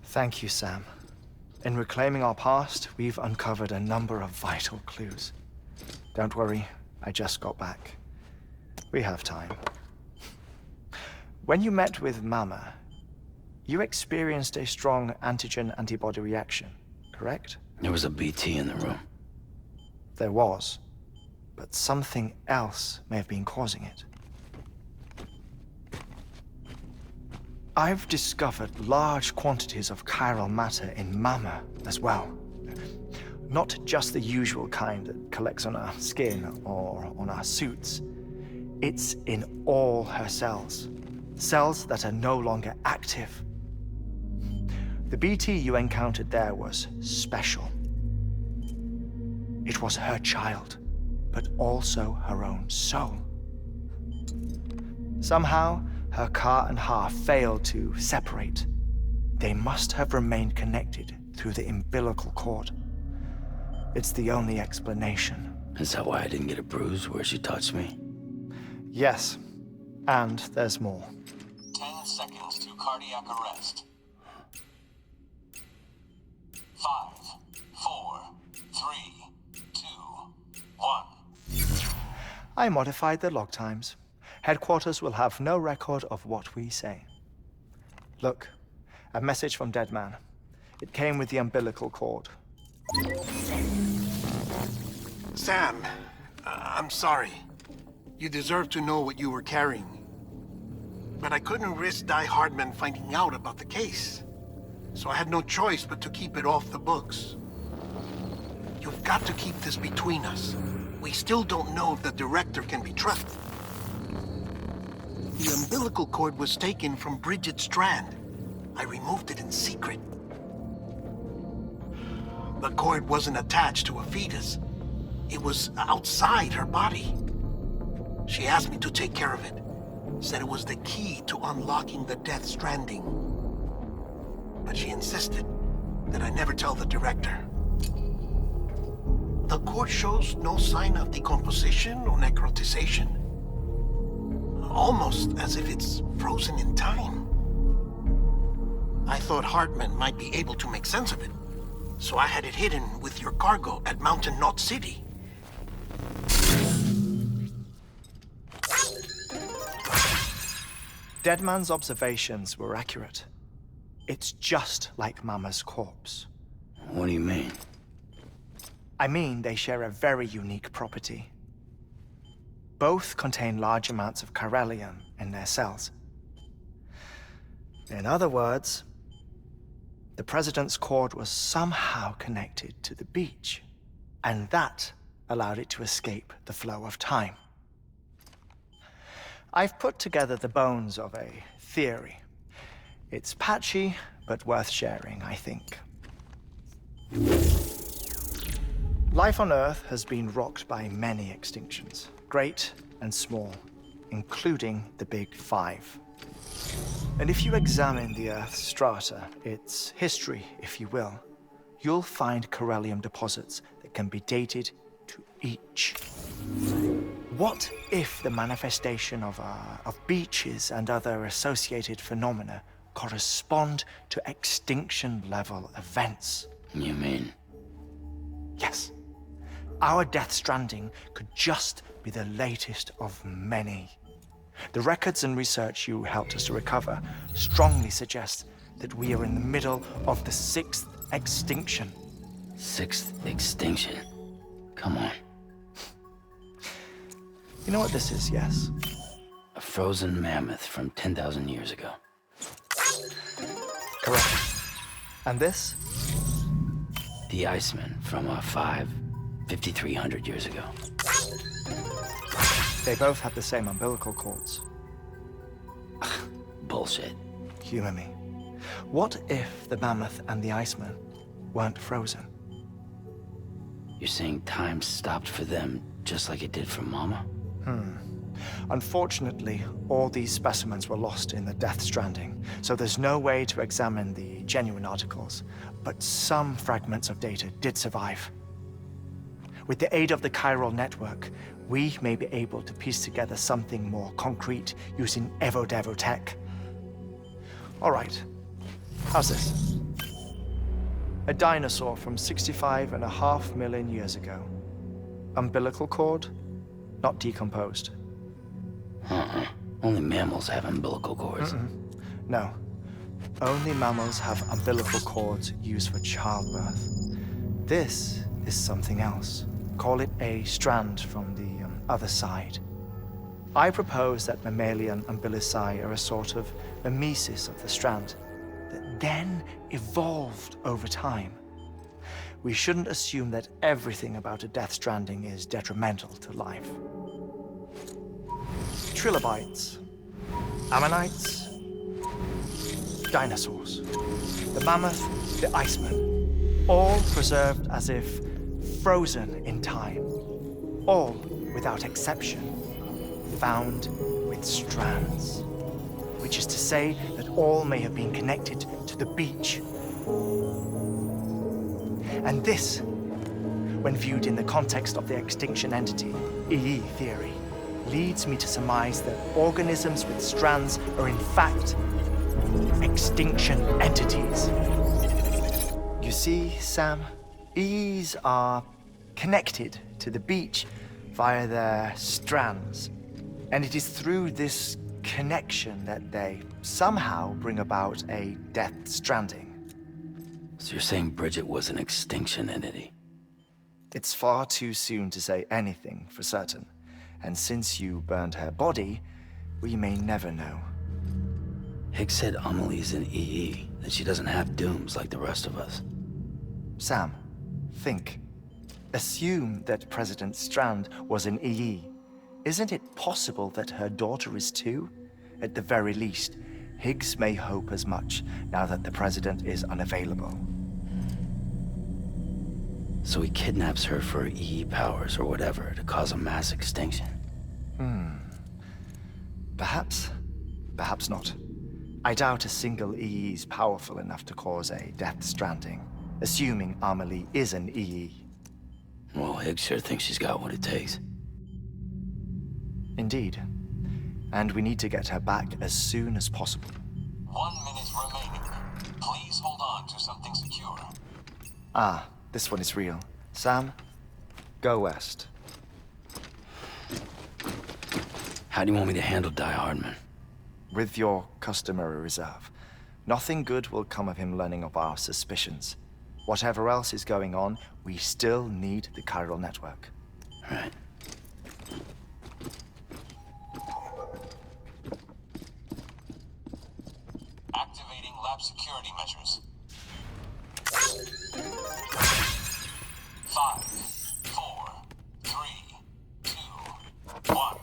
Thank you, Sam. In reclaiming our past, we've uncovered a number of vital clues. Don't worry, I just got back. We have time. When you met with Mama, you experienced a strong antigen-antibody reaction, correct? There was a BT in the room. There was, but something else may have been causing it. I've discovered large quantities of chiral matter in Mama as well. Not just the usual kind that collects on our skin or on our suits. It's in all her cells. Cells that are no longer active. The BT you encountered there was special. It was her child, but also her own soul. Somehow, her car and half failed to separate. They must have remained connected through the umbilical cord. It's the only explanation. Is that why I didn't get a bruise where she touched me? Yes, and there's more. 10 seconds to cardiac arrest. 5, 4, 3, 2, 1. I modified the log times. Headquarters will have no record of what we say. Look, a message from Deadman. It came with the umbilical cord. Sam, I'm sorry. You deserve to know what you were carrying. But I couldn't risk Die Hardman finding out about the case. So I had no choice but to keep it off the books. You've got to keep this between us. We still don't know if the director can be trusted. The umbilical cord was taken from Bridget Strand. I removed it in secret. The cord wasn't attached to a fetus. It was outside her body. She asked me to take care of it. Said it was the key to unlocking the Death Stranding. But she insisted that I never tell the director. The cord shows no sign of decomposition or necrotization. Almost as if it's frozen in time. I thought Hartman might be able to make sense of it, so I had it hidden with your cargo at Mountain Knot City. Deadman's observations were accurate. It's just like Mama's corpse. What do you mean? I mean, they share a very unique property. Both contain large amounts of chiralium in their cells. In other words, the President's cord was somehow connected to the beach, and that allowed it to escape the flow of time. I've put together the bones of a theory. It's patchy, but worth sharing, I think. Life on Earth has been rocked by many extinctions, great and small, including the Big Five. And if you examine the Earth's strata, its history, if you will, you'll find chiralium deposits that can be dated to each. What if the manifestation of beaches and other associated phenomena correspond to extinction-level events? You mean? Yes. Our Death Stranding could just be the latest of many. The records and research you helped us to recover strongly suggest that we are in the middle of the 6th extinction. 6th extinction? Come on. You know what this is, yes? A frozen mammoth from 10,000 years ago. Correct. And this? The Iceman from 5,300 years ago. They both have the same umbilical cords. Bullshit. Humor me. What if the mammoth and the Iceman weren't frozen? You're saying time stopped for them just like it did for Mama? Unfortunately, all these specimens were lost in the Death Stranding, so there's no way to examine the genuine articles. But some fragments of data did survive. With the aid of the Chiral network, we may be able to piece together something more concrete using Evo-Devo tech. All right, how's this? A dinosaur from 65.5 million years ago. Umbilical cord, not decomposed. Only mammals have umbilical cords. No, only mammals have umbilical cords used for childbirth. This is something else. Call it a strand from the other side. I propose that mammalian umbilici are a sort of mimesis of the strand that then evolved over time. We shouldn't assume that everything about a death stranding is detrimental to life. Trilobites, ammonites, dinosaurs, the mammoth, the iceman, all preserved as if frozen in time, all without exception, found with strands, which is to say that all may have been connected to the beach. And this, when viewed in the context of the extinction entity, EE theory, leads me to surmise that organisms with strands are in fact extinction entities. You see, Sam, EEs are connected to the beach via their strands. And it is through this connection that they somehow bring about a death stranding. So you're saying Bridget was an extinction entity? It's far too soon to say anything for certain. And since you burned her body, we may never know. Higgs said Amelie's an EE, that she doesn't have dooms like the rest of us. Sam, think. Assume that President Strand was an EE. Isn't it possible that her daughter is too? At the very least, Higgs may hope as much now that the president is unavailable. So he kidnaps her for EE powers or whatever to cause a mass extinction. Perhaps. Perhaps not. I doubt a single EE is powerful enough to cause a death stranding, assuming Amelie is an EE. Well, Higgs sure thinks she's got what it takes. Indeed. And we need to get her back as soon as possible. 1 minute remaining. Please hold on to something secure. Ah, this one is real. Sam, go west. How do you want me to handle Die Hardman? With your customary reserve. Nothing good will come of him learning of our suspicions. Whatever else is going on, we still need the Chiral network. Right. Activating lab security measures. 5, 4, 3, 2, 1.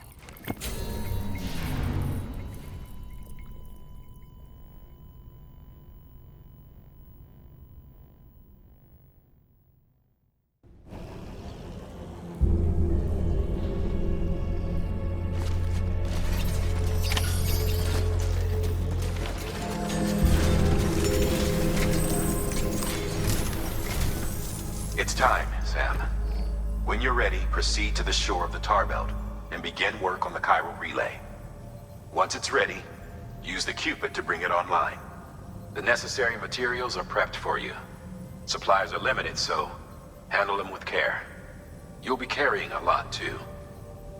It's time, Sam. When you're ready, proceed to the shore of the tar belt and begin work on the chiral relay. Once it's ready, use the Cupid to bring it online. The necessary materials are prepped for you. Supplies are limited, so handle them with care. You'll be carrying a lot, too.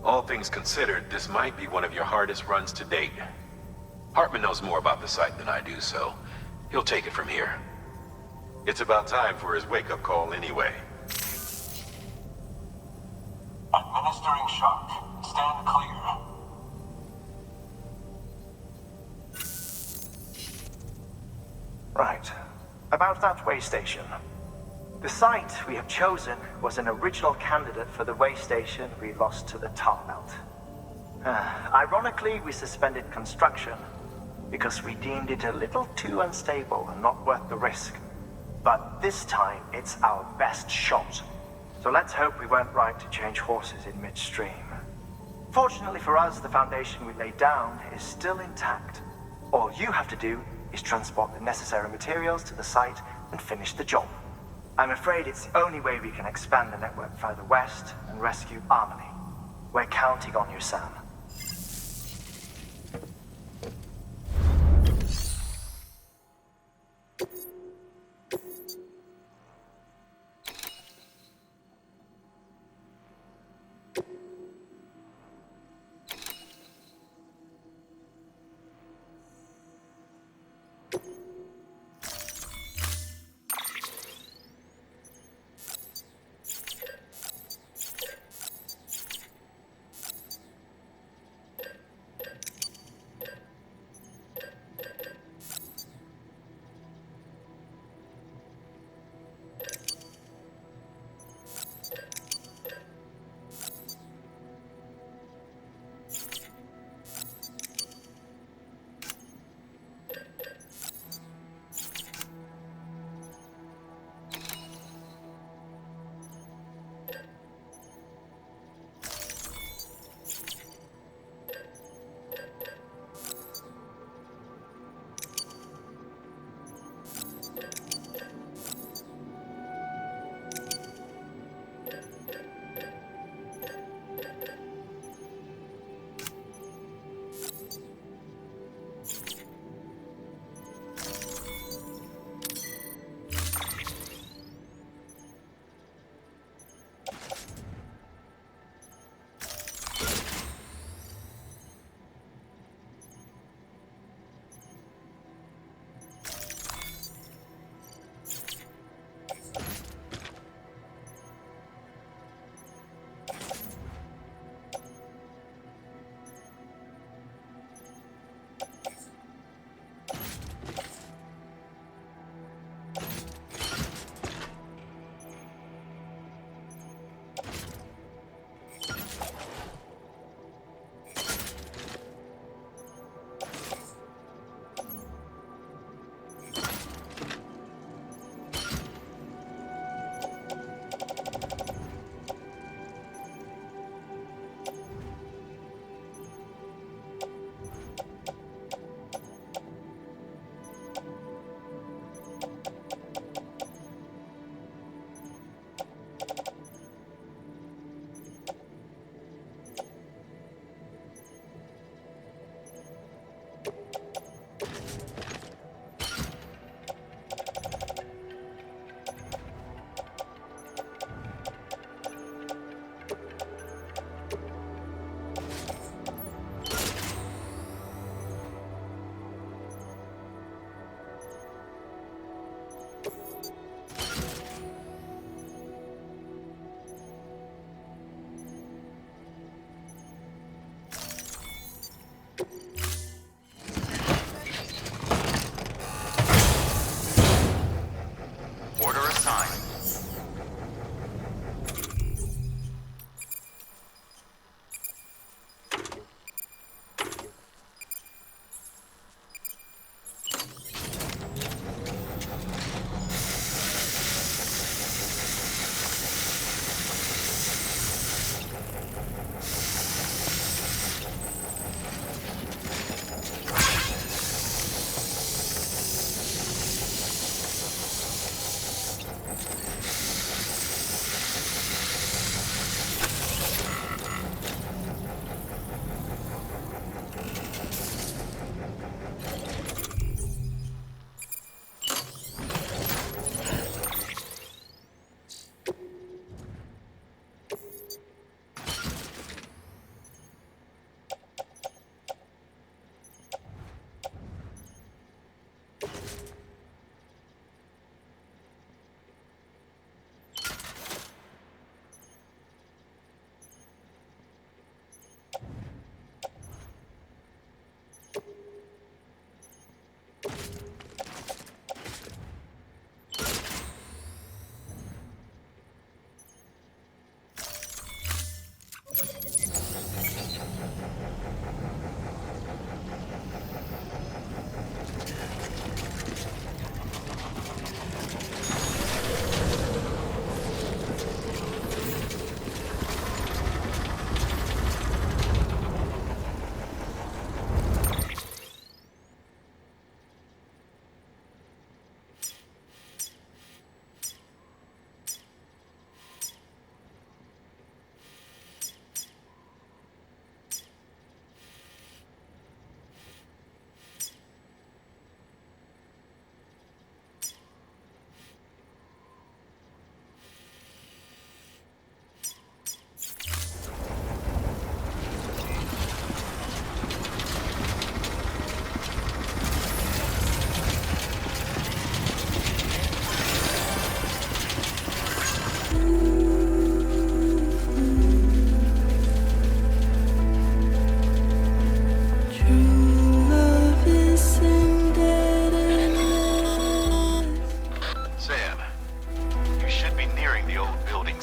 All things considered, this might be one of your hardest runs to date. Hartman knows more about the site than I do, so he'll take it from here. It's about time for his wake-up call anyway. Administering shock. Stand clear. Right. About that way station. The site we have chosen was an original candidate for the way station we lost to the tar belt. Ironically, we suspended construction because we deemed it a little too unstable and not worth the risk. But this time, it's our best shot. So let's hope we weren't right to change horses in midstream. Fortunately for us, the foundation we laid down is still intact. All you have to do is transport the necessary materials to the site and finish the job. I'm afraid it's the only way we can expand the network further west and rescue Harmony. We're counting on you, Sam.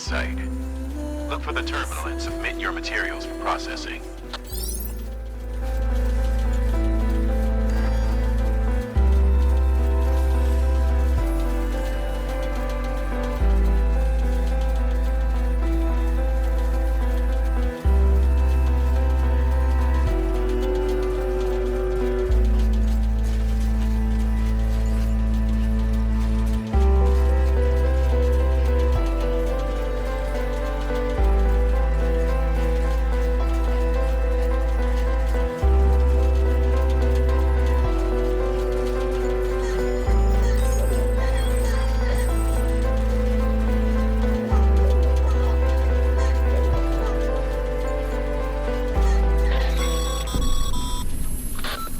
sight. Look for the terminal and submit your materials for processing.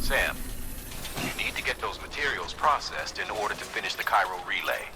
Sam, you need to get those materials processed in order to finish the chiral relay.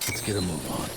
Let's get a move on.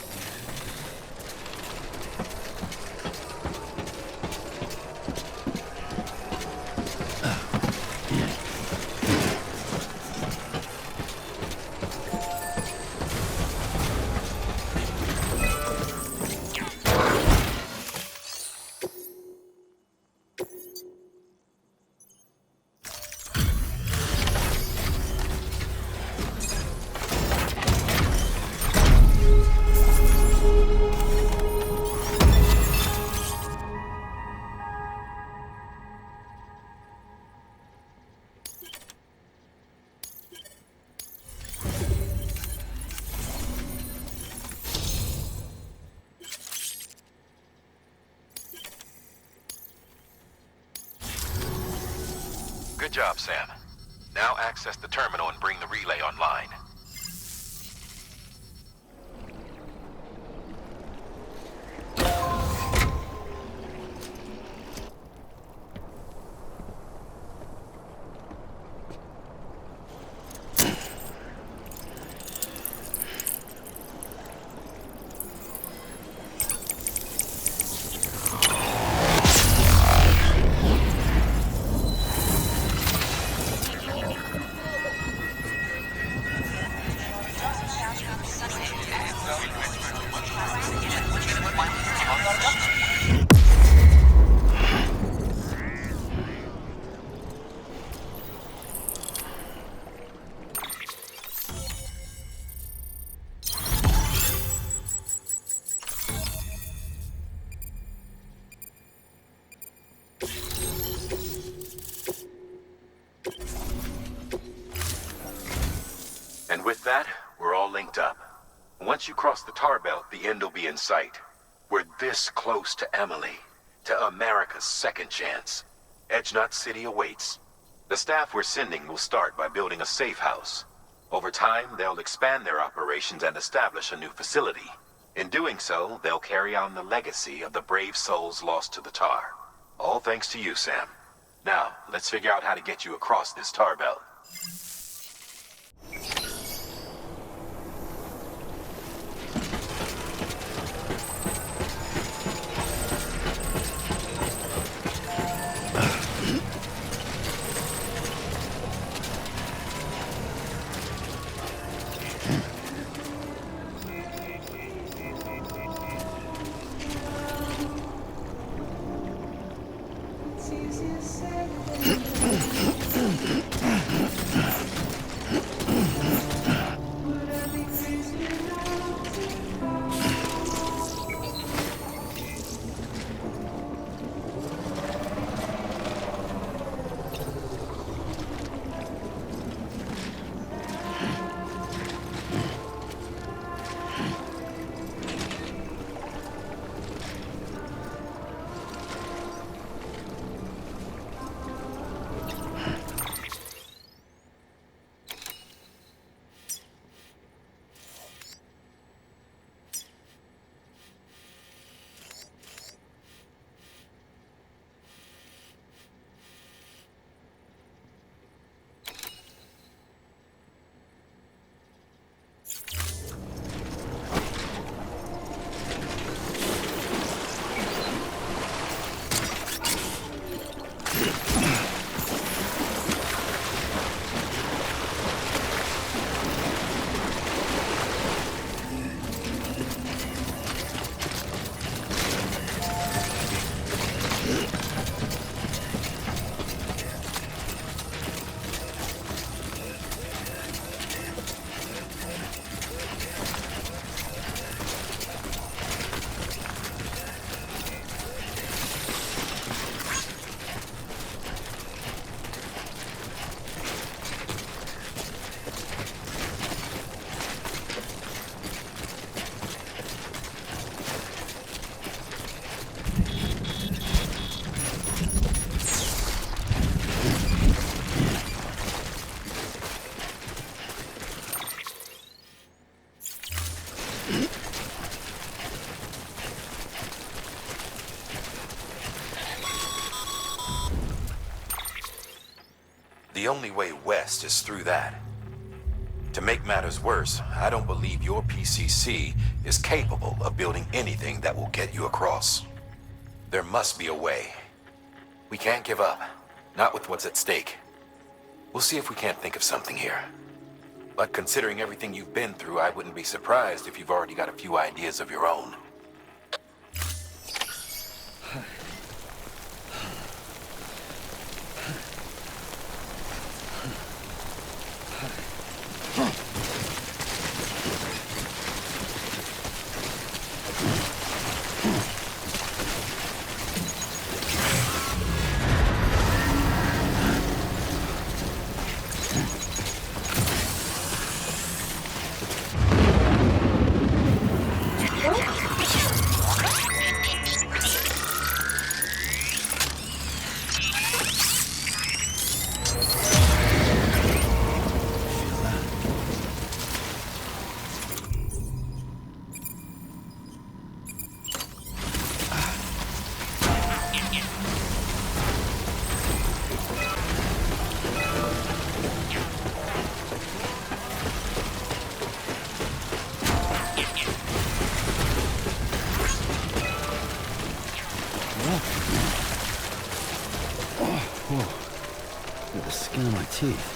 Good job, Sam. Now access the terminal and bring the relay online. And with that, we're all linked up. Once you cross the tar belt, the end will be in sight. We're this close to Emily, to America's second chance. Edgenut City awaits. The staff we're sending will start by building a safe house. Over time, they'll expand their operations and establish a new facility. In doing so, they'll carry on the legacy of the brave souls lost to the tar. All thanks to you, Sam. Now, let's figure out how to get you across this tar belt. the only way west is through that. To make matters worse, I don't believe your PCC is capable of building anything that will get you across. There must be a way. We can't give up, not with what's at stake. We'll see if we can't think of something here. But considering everything you've been through, I wouldn't be surprised if you've already got a few ideas of your own. Look at the skin of my teeth.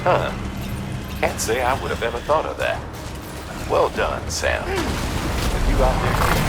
Huh. Can't say I would have ever thought of that. Well done, Sam. Are you out there?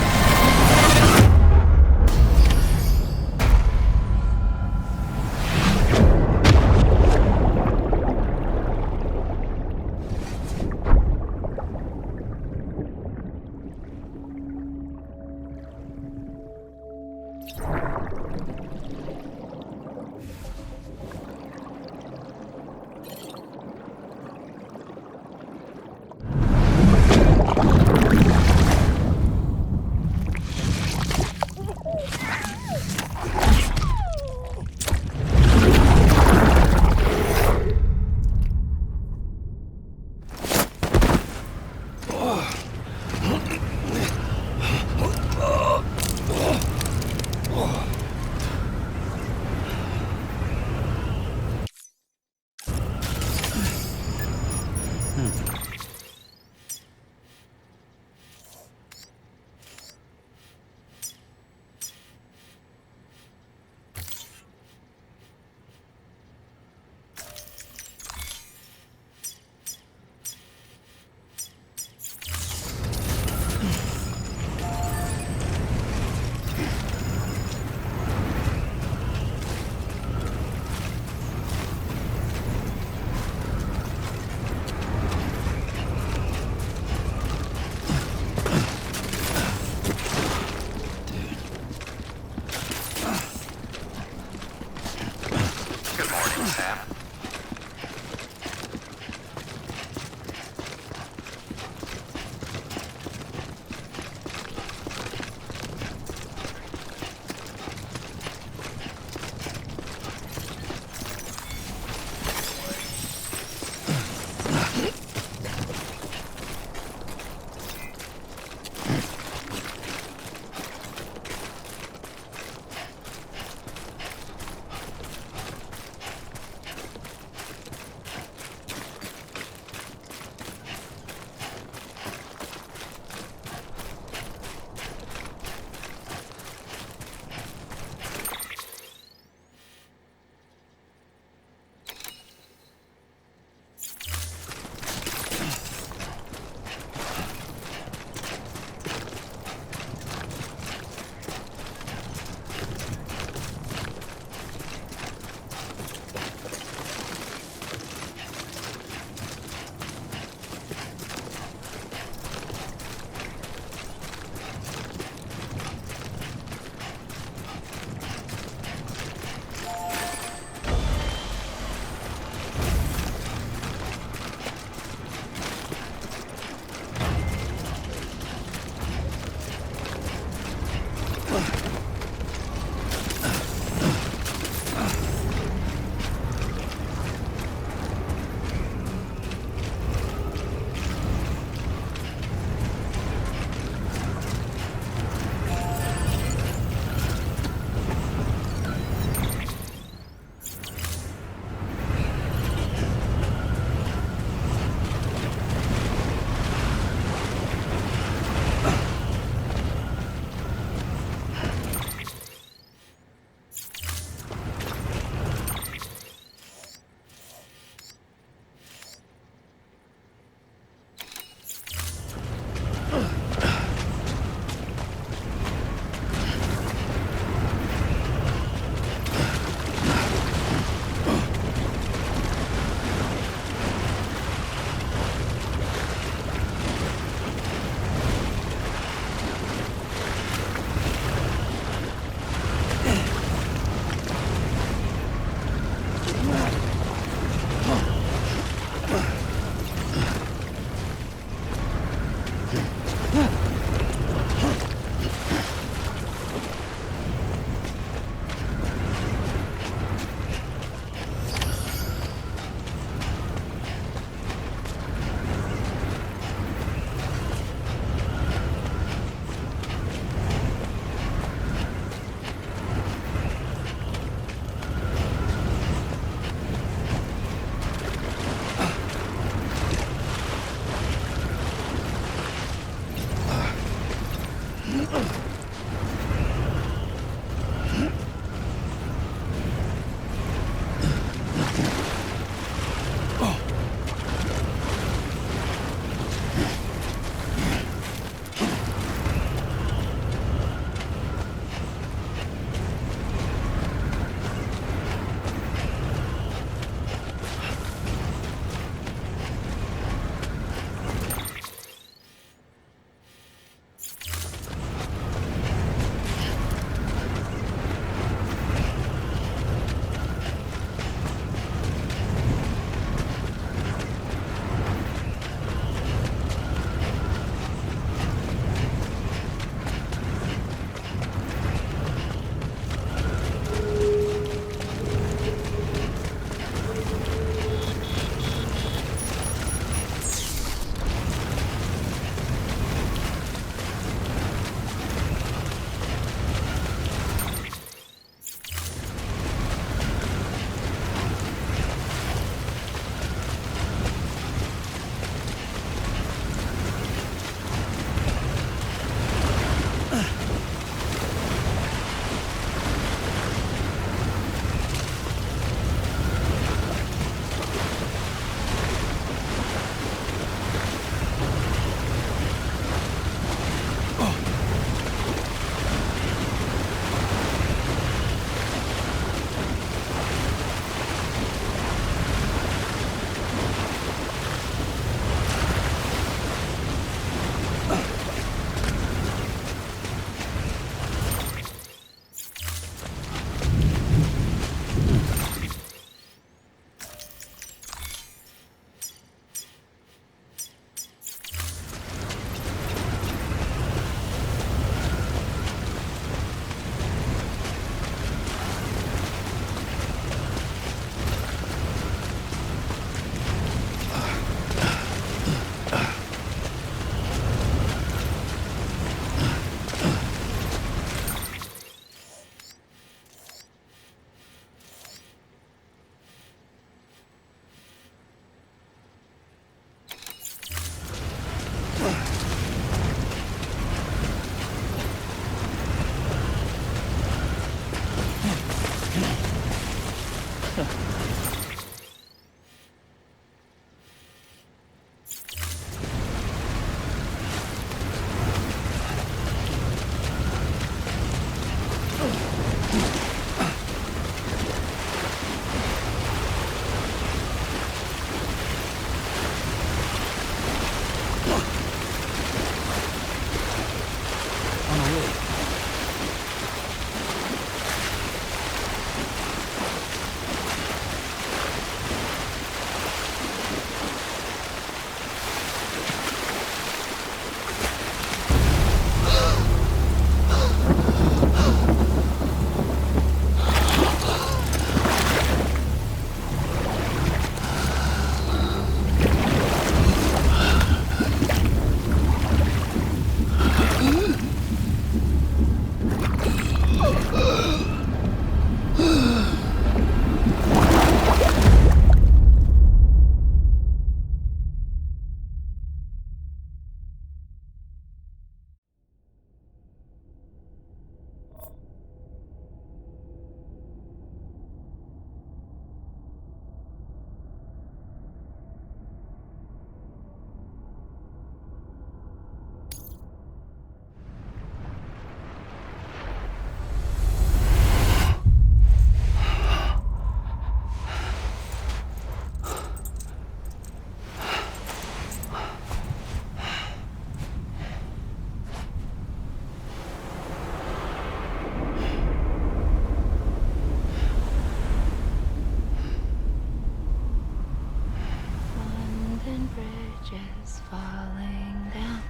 London Bridge is falling down,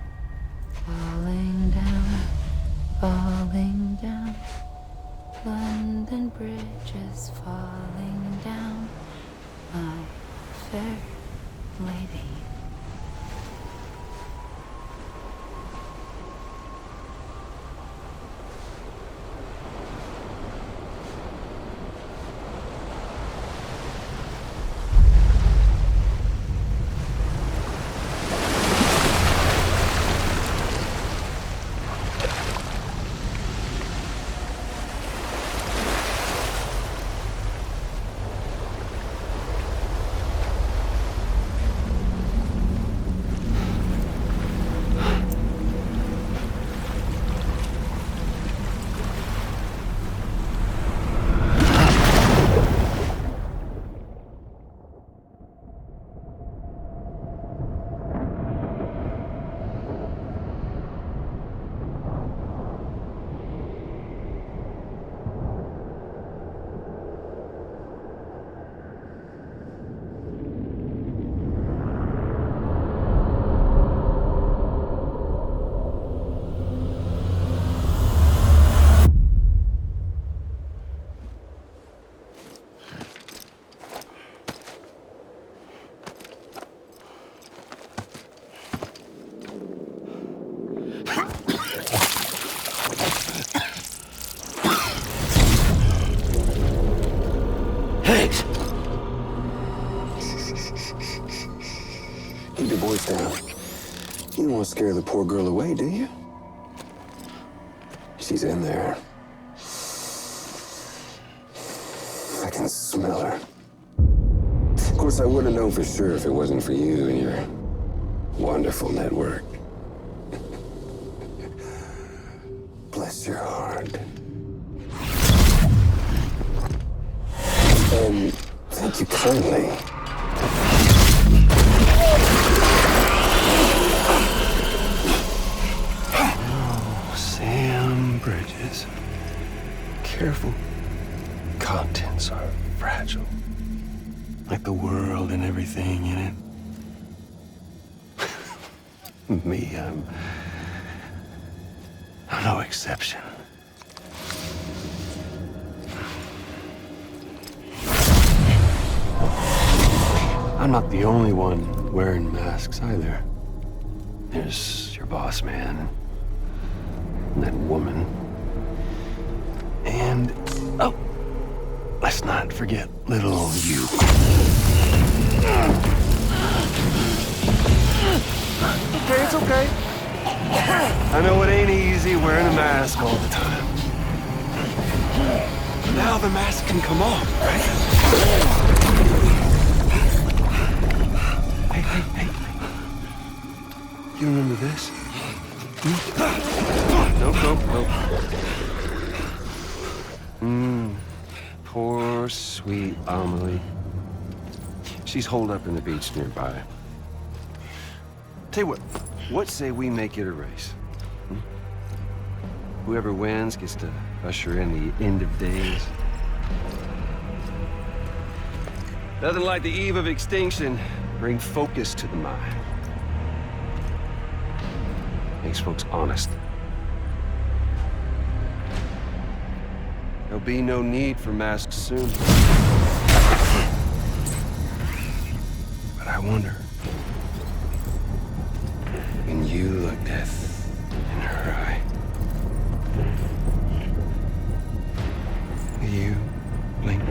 falling down, falling down. London Bridge is falling down, my fair lady. Keep your voice down. You don't want to scare the poor girl away, do you? She's in there. I can smell her. Of course, I wouldn't have known for sure if it wasn't for you and your wonderful network. Bless your heart. And thank you kindly. Oh, Sam Bridges. Careful. Contents are fragile. Like the world and everything in it. Me, I'm no exception. I'm not the only one wearing masks either. There's your boss man, and that woman, and, oh, let's not forget little you. Okay, it's okay. I know it ain't easy wearing a mask all the time. Now the mask can come off, right? Hey. You remember this? Nope. Poor, sweet Amelie. She's holed up in the beach nearby. Tell you what say we make it a race? Whoever wins gets to usher in the end of days. Nothing like the eve of extinction. Bring focus to the mind. Makes folks honest. There'll be no need for masks soon. But I wonder, when you look death in her eye, will you blink?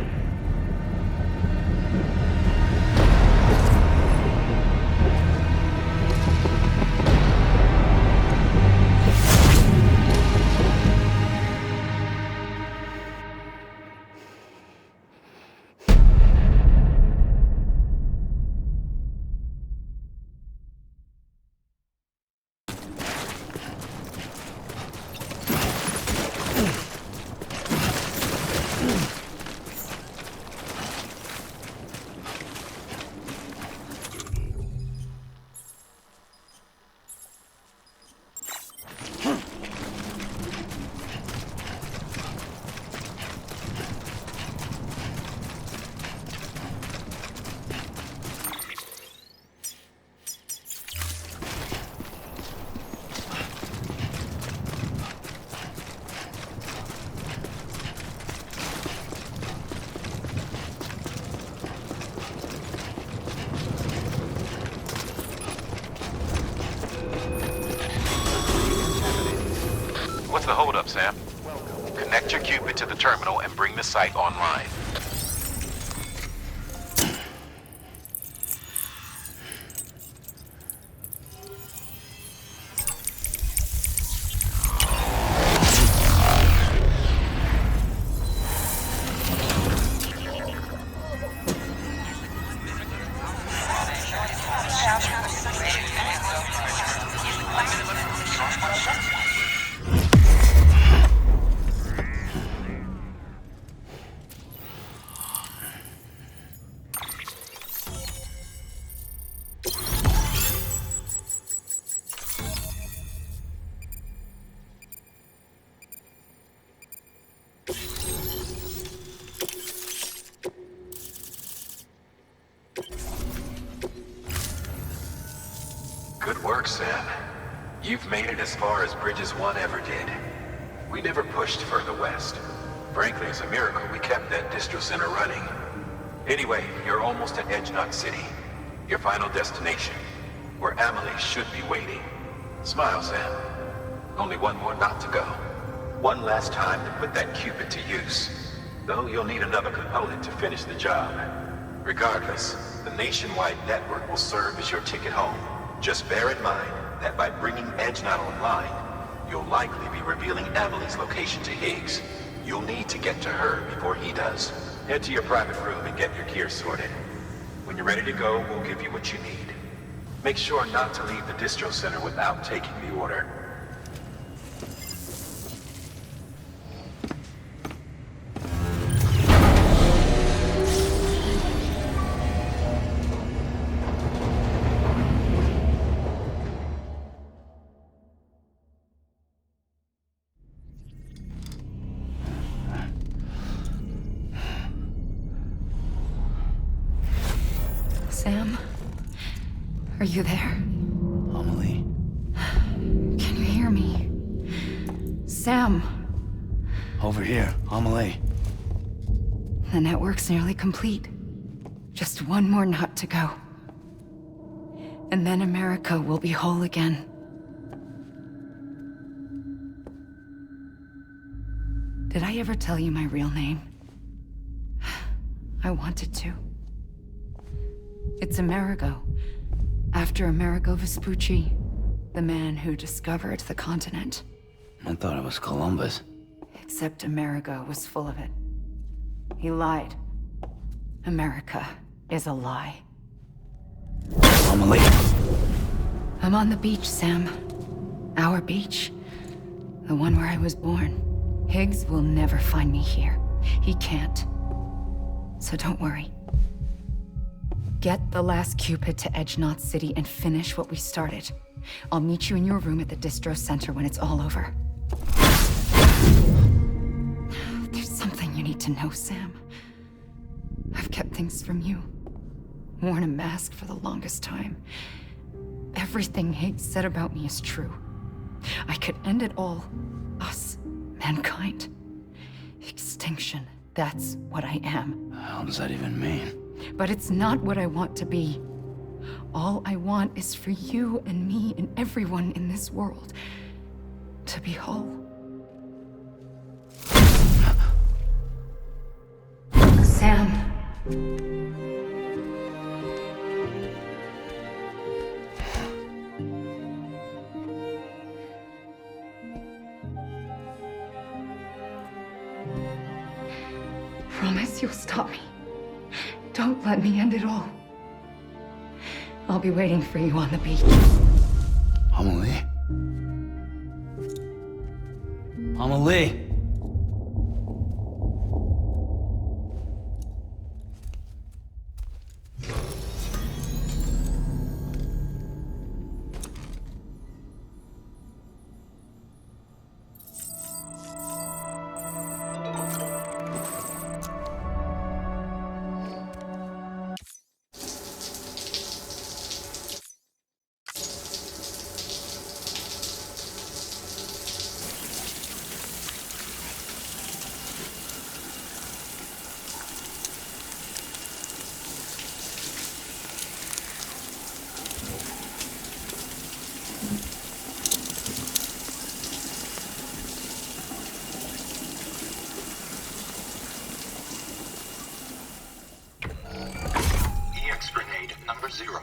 What's the holdup, Sam? Connect your Cupid to the terminal and bring the site online. Good work, Sam. You've made it as far as Bridges 1 ever did. We never pushed further west. Frankly, it's a miracle we kept that distro center running. Anyway, you're almost at Edge Knot City, your final destination, where Amelie should be waiting. Smile, Sam. Only one more knot to go. One last time to put that Cupid to use. Though you'll need another component to finish the job. Regardless, the nationwide network will serve as your ticket home. Just bear in mind that by bringing Edge Knot online, you'll likely be revealing Amelie's location to Higgs. You'll need to get to her before he does. Head to your private room and get your gear sorted. When you're ready to go, we'll give you what you need. Make sure not to leave the distro center without taking the order. Sam? Are you there? Amelie? Can you hear me? Sam! Over here, Amelie. The network's nearly complete. Just one more knot to go. And then America will be whole again. Did I ever tell you my real name? I wanted to. It's Amerigo, after Amerigo Vespucci, the man who discovered the continent. I thought it was Columbus. Except Amerigo was full of it. He lied. America is a lie. Amelie. I'm on the beach, Sam. Our beach. The one where I was born. Higgs will never find me here. He can't. So don't worry. Get the last Cupid to Edge Knot City and finish what we started. I'll meet you in your room at the distro center when it's all over. There's something you need to know, Sam. I've kept things from you. Worn a mask for the longest time. Everything Higgs said about me is true. I could end it all. Us. Mankind. Extinction. That's what I am. The hell does that even mean? But it's not what I want to be. All I want is for you and me and everyone in this world to be whole. Sam. Promise you'll stop me. Don't let me end it all. I'll be waiting for you on the beach. Amelie? Amelie? EX grenade number 0.